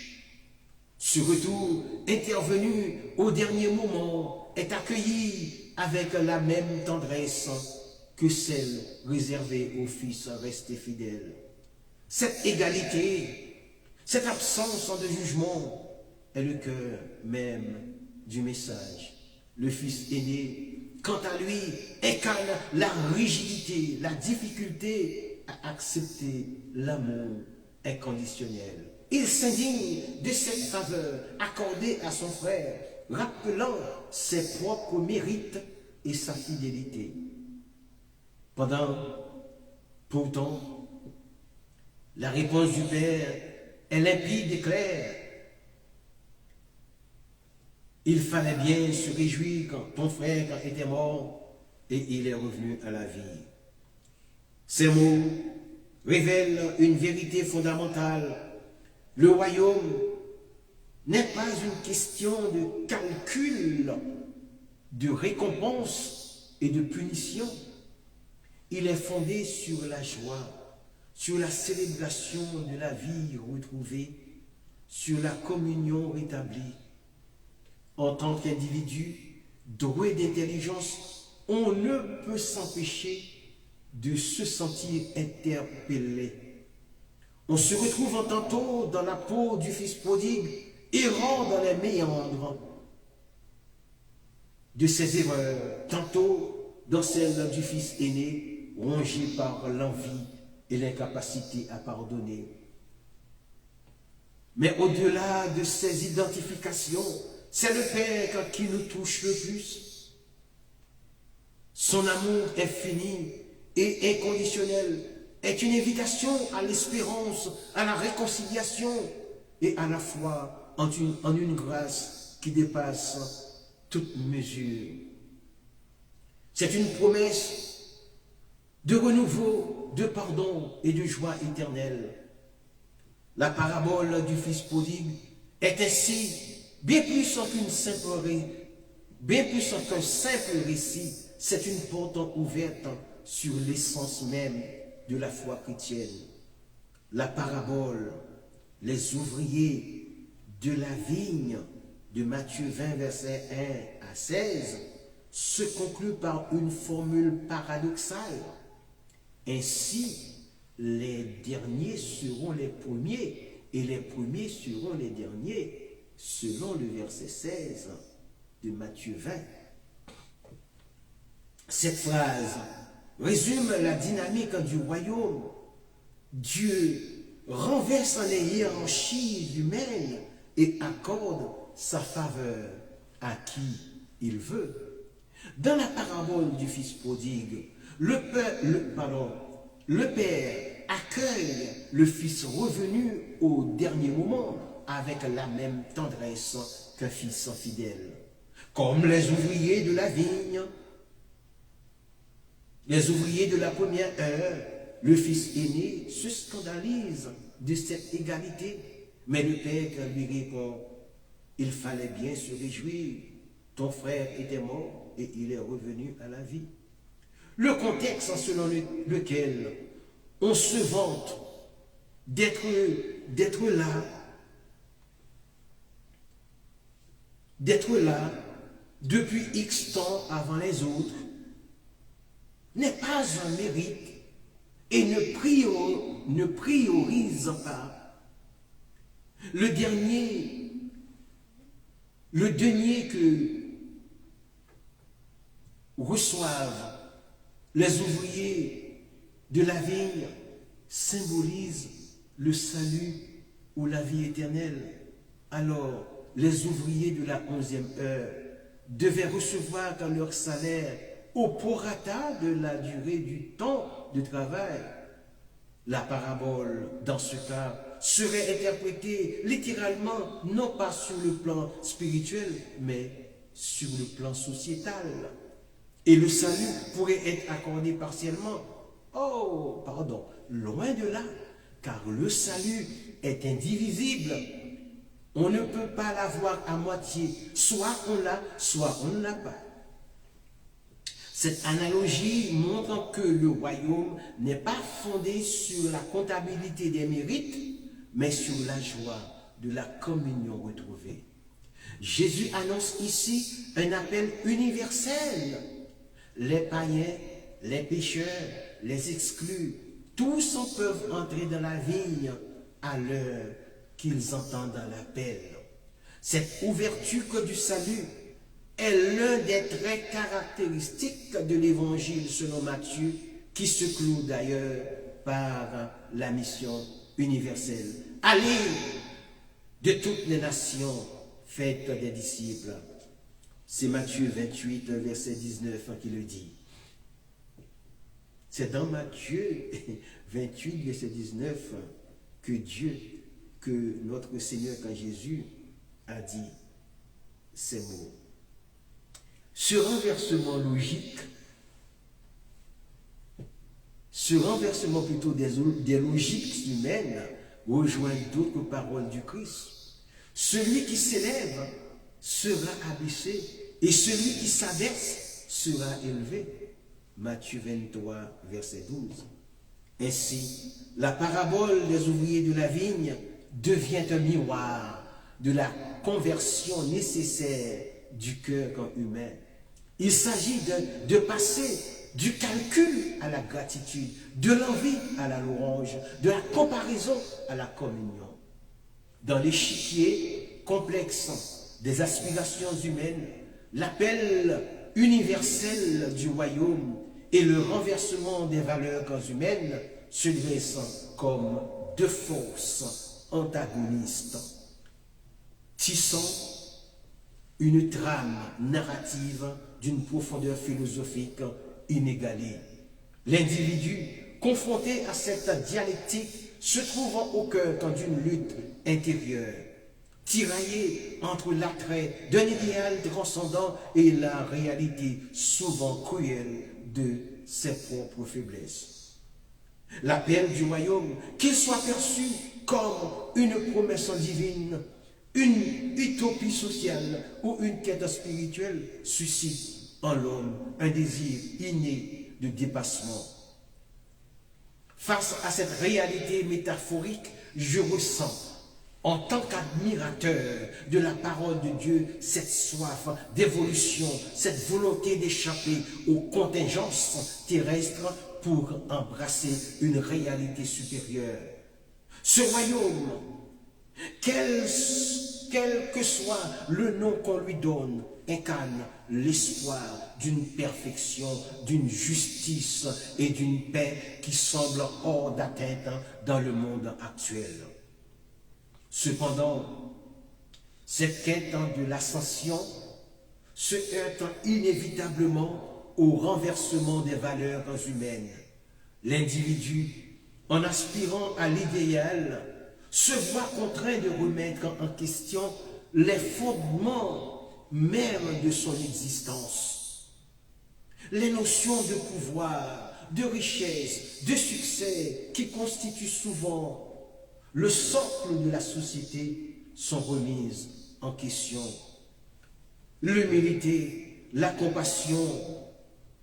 Ce retour, intervenu au dernier moment, est accueilli avec la même tendresse que celle réservée aux fils restés fidèles. Cette égalité, cette absence de jugement est le cœur même du message. Le fils aîné, quant à lui, incarne la rigidité, la difficulté à accepter l'amour inconditionnel. Il s'indigne de cette faveur accordée à son frère, rappelant ses propres mérites et sa fidélité. Pourtant, la réponse du Père est limpide et claire. Il fallait bien se réjouir quand ton frère était mort et il est revenu à la vie. Ces mots révèlent une vérité fondamentale. Le royaume n'est pas une question de calcul, de récompense et de punition. Il est fondé sur la joie, sur la célébration de la vie retrouvée, sur la communion rétablie. En tant qu'individu doué d'intelligence, on ne peut s'empêcher de se sentir interpellé. On se retrouve en tantôt dans la peau du fils prodigue, errant dans les méandres de ses erreurs, tantôt dans celle du fils aîné, rongé par l'envie et l'incapacité à pardonner. Mais au-delà de ces identifications, c'est le Père qui nous touche le plus. Son amour infini et inconditionnel est une invitation à l'espérance, à la réconciliation et à la foi en une grâce qui dépasse toute mesure. C'est une promesse de renouveau, de pardon et de joie éternelle. La parabole du fils prodigue est ainsi bien plus qu'un simple récit. C'est une porte ouverte sur l'essence même de la foi chrétienne. La parabole, les ouvriers de la vigne de Matthieu 20, versets 1 à 16, se conclut par une formule paradoxale. Ainsi, les derniers seront les premiers et les premiers seront les derniers, selon le verset 16 de Matthieu 20. Cette phrase résume la dynamique du royaume. Dieu renverse les hiérarchies humaines et accorde sa faveur à qui il veut. Dans la parabole du fils prodigue, le père accueille le fils revenu au dernier moment avec la même tendresse qu'un fils fidèle. Comme les ouvriers de la vigne, les ouvriers de la première heure, le fils aîné se scandalise de cette égalité, mais le père lui répond: il fallait bien se réjouir, ton frère était mort et il est revenu à la vie. Le contexte selon lequel on se vante d'être là depuis X temps avant les autres n'est pas un mérite et ne priorise pas le denier que reçoivent les ouvriers de la vigne symbolise le salut ou la vie éternelle. Alors, les ouvriers de la 11e heure devaient recevoir dans leur salaire au prorata de la durée du temps de travail. La parabole, dans ce cas, serait interprétée littéralement, non pas sur le plan spirituel, mais sur le plan sociétal. Et le salut pourrait être accordé partiellement. Oh, pardon, loin de là, car le salut est indivisible. On ne peut pas l'avoir à moitié. Soit on l'a, soit on ne l'a pas. Cette analogie montre que le royaume n'est pas fondé sur la comptabilité des mérites, mais sur la joie de la communion retrouvée. Jésus annonce ici un appel universel. Les païens, les pécheurs, les exclus, tous peuvent entrer dans la vigne à l'heure qu'ils entendent l'appel. Cette ouverture du salut est l'un des traits caractéristiques de l'évangile selon Matthieu, qui se clôt d'ailleurs par la mission universelle. Allez de toutes les nations, faites des disciples. C'est Matthieu 28, verset 19 qui le dit. C'est dans Matthieu 28, verset 19 que notre Seigneur, quand Jésus a dit ces mots. Ce renversement logique, plutôt des logiques humaines, rejoint d'autres paroles du Christ. Celui qui s'élève sera abaissé et celui qui s'abaisse sera élevé. Matthieu 23, verset 12. Ainsi, la parabole des ouvriers de la vigne devient un miroir de la conversion nécessaire du cœur humain. Il s'agit de passer du calcul à la gratitude, de l'envie à la louange, de la comparaison à la communion. Dans l'échiquier complexe des aspirations humaines, l'appel universel du royaume et le renversement des valeurs humaines se dressent comme deux forces antagonistes, tissant une trame narrative d'une profondeur philosophique inégalée. L'individu, confronté à cette dialectique, se trouvant au cœur d'une lutte intérieure, tiraillé entre l'attrait d'un idéal transcendant et la réalité souvent cruelle de ses propres faiblesses. L'appel du royaume, qu'il soit perçu comme une promesse divine, une utopie sociale ou une quête spirituelle suscite en l'homme un désir inné de dépassement. Face à cette réalité métaphorique, je ressens, en tant qu'admirateur de la parole de Dieu, cette soif d'évolution, cette volonté d'échapper aux contingences terrestres pour embrasser une réalité supérieure. Ce royaume, quel que soit le nom qu'on lui donne, incarne l'espoir d'une perfection, d'une justice et d'une paix qui semblent hors d'atteinte dans le monde actuel. Cependant, cette quête de l'ascension se heurte inévitablement au renversement des valeurs humaines. L'individu, en aspirant à l'idéal, se voit contraint de remettre en question les fondements même de son existence. Les notions de pouvoir, de richesse, de succès qui constituent souvent le socle de la société sont remises en question. L'humilité, la compassion,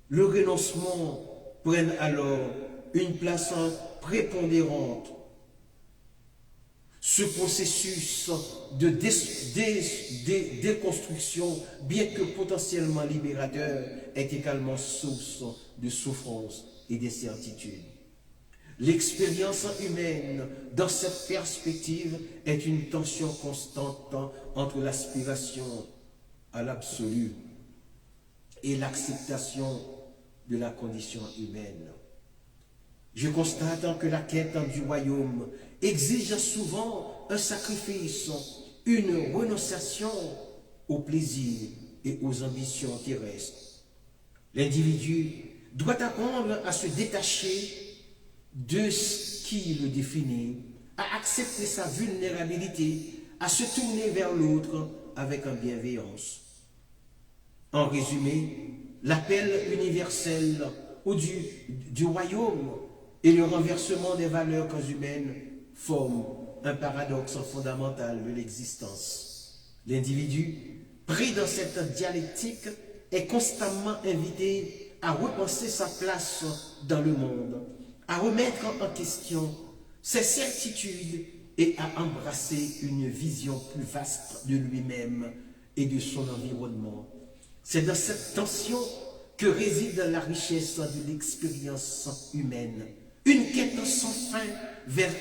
le renoncement prennent alors une place prépondérante. Ce processus de déconstruction, bien que potentiellement libérateur, est également source de souffrance et d'incertitude. L'expérience humaine, dans cette perspective, est une tension constante entre l'aspiration à l'absolu et l'acceptation de la condition humaine. Je constate que la quête du royaume exige souvent un sacrifice, une renonciation au plaisir et aux ambitions terrestres. L'individu doit apprendre à se détacher de ce qui le définit, à accepter sa vulnérabilité, à se tourner vers l'autre avec bienveillance. En résumé, l'appel universel ou du royaume et le renversement des valeurs humaines forment un paradoxe fondamental de l'existence. L'individu, pris dans cette dialectique, est constamment invité à repenser sa place dans le monde, à remettre en question ses certitudes et à embrasser une vision plus vaste de lui-même et de son environnement. C'est dans cette tension que réside la richesse de l'expérience humaine, une quête sans fin vers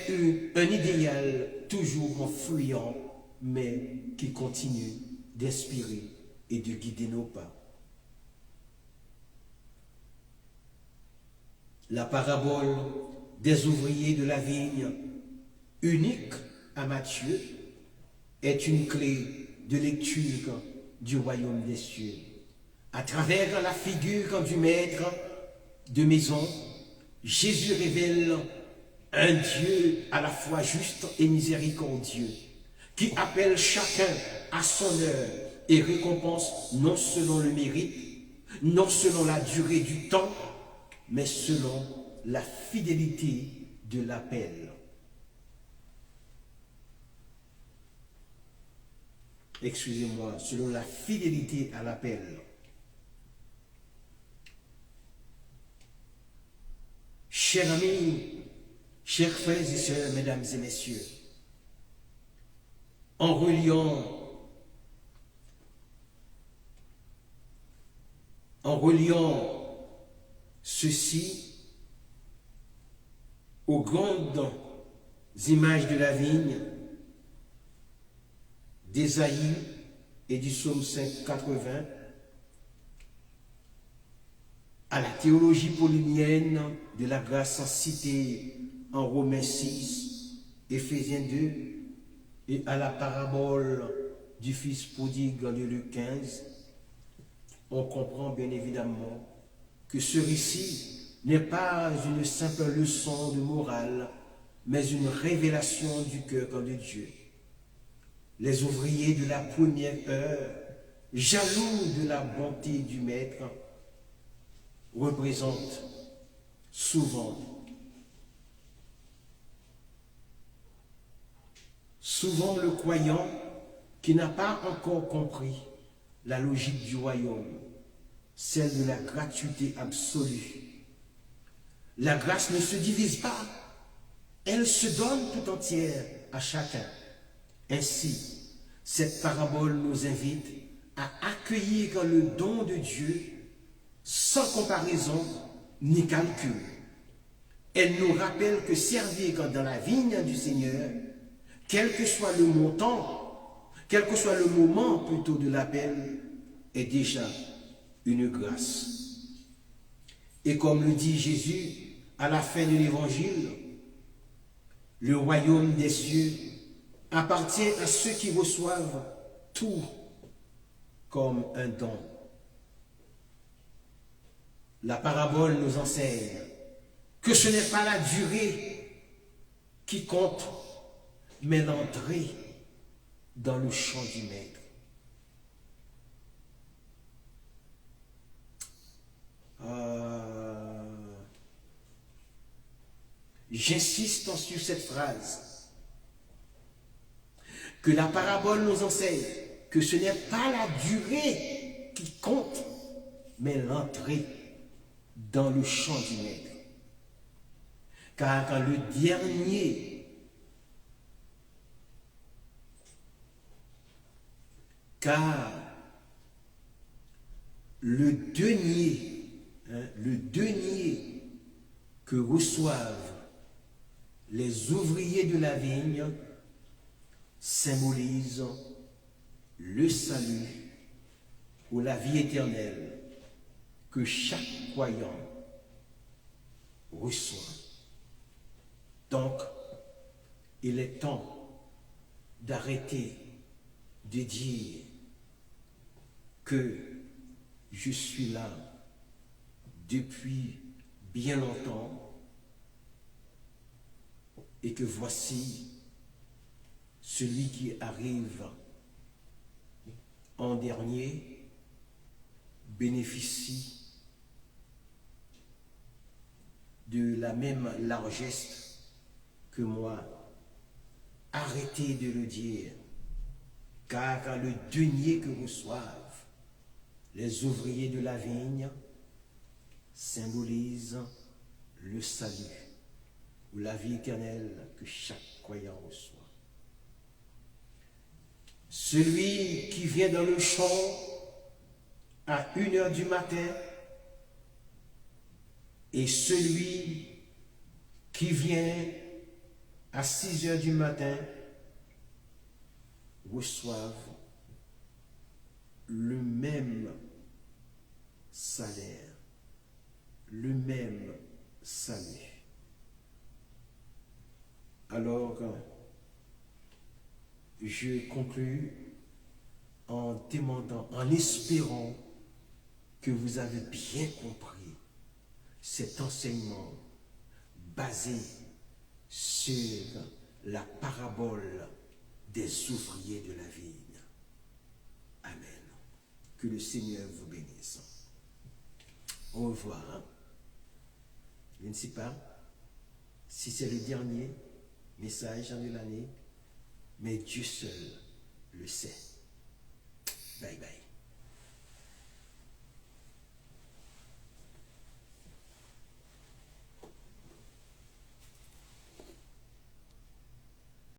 un idéal toujours fuyant, mais qui continue d'inspirer et de guider nos pas. La parabole des ouvriers de la vigne, unique à Matthieu, est une clé de lecture du royaume des cieux. À travers la figure du maître de maison, Jésus révèle un Dieu à la fois juste et miséricordieux, qui appelle chacun à son heure et récompense non selon le mérite, non selon la durée du temps, mais selon la fidélité de l'appel. Excusez-moi, selon la fidélité à l'appel. Chers amis, chers frères et sœurs, mesdames et messieurs, en reliant ceci aux grandes images de la vigne, d'Ésaïe et du psaume 580, à la théologie paulinienne de la grâce citée en Romains 6, Éphésiens 2, et à la parabole du fils prodigue de Luc 15, on comprend bien évidemment que ce récit n'est pas une simple leçon de morale, mais une révélation du cœur de Dieu. Les ouvriers de la première heure, jaloux de la bonté du maître, représentent souvent Souvent le croyant qui n'a pas encore compris la logique du royaume, celle de la gratuité absolue. La grâce ne se divise pas, elle se donne tout entière à chacun. Ainsi, cette parabole nous invite à accueillir le don de Dieu sans comparaison ni calcul. Elle nous rappelle que servir dans la vigne du Seigneur, quel que soit le montant, quel que soit le moment plutôt de l'appel, est déjà une grâce. Et comme le dit Jésus à la fin de l'évangile, le royaume des cieux appartient à ceux qui reçoivent tout comme un don. La parabole nous enseigne que ce n'est pas la durée qui compte, mais l'entrée dans le champ du maître. J'insiste sur cette phrase, que la parabole nous enseigne que ce n'est pas la durée qui compte, mais l'entrée dans le champ du maître. Car le denier que reçoivent les ouvriers de la vigne symbolise le salut ou la vie éternelle que chaque croyant reçoit. Donc, il est temps d'arrêter de dire que je suis là depuis bien longtemps et que voici celui qui arrive en dernier bénéficie de la même largesse que moi. Arrêtez de le dire, car le denier que reçoivent les ouvriers de la vigne symbolise le salut ou la vie éternelle que chaque croyant reçoit. Celui qui vient dans le champ à 1h du matin et celui qui vient à 6h du matin reçoivent le même salaire, le même salut. Alors, je conclus en demandant, en espérant que vous avez bien compris cet enseignement basé sur la parabole des ouvriers de la vigne. Amen. Que le Seigneur vous bénisse. Au revoir. Je ne sais pas si c'est le dernier message de l'année, mais Dieu seul le sait. Bye bye.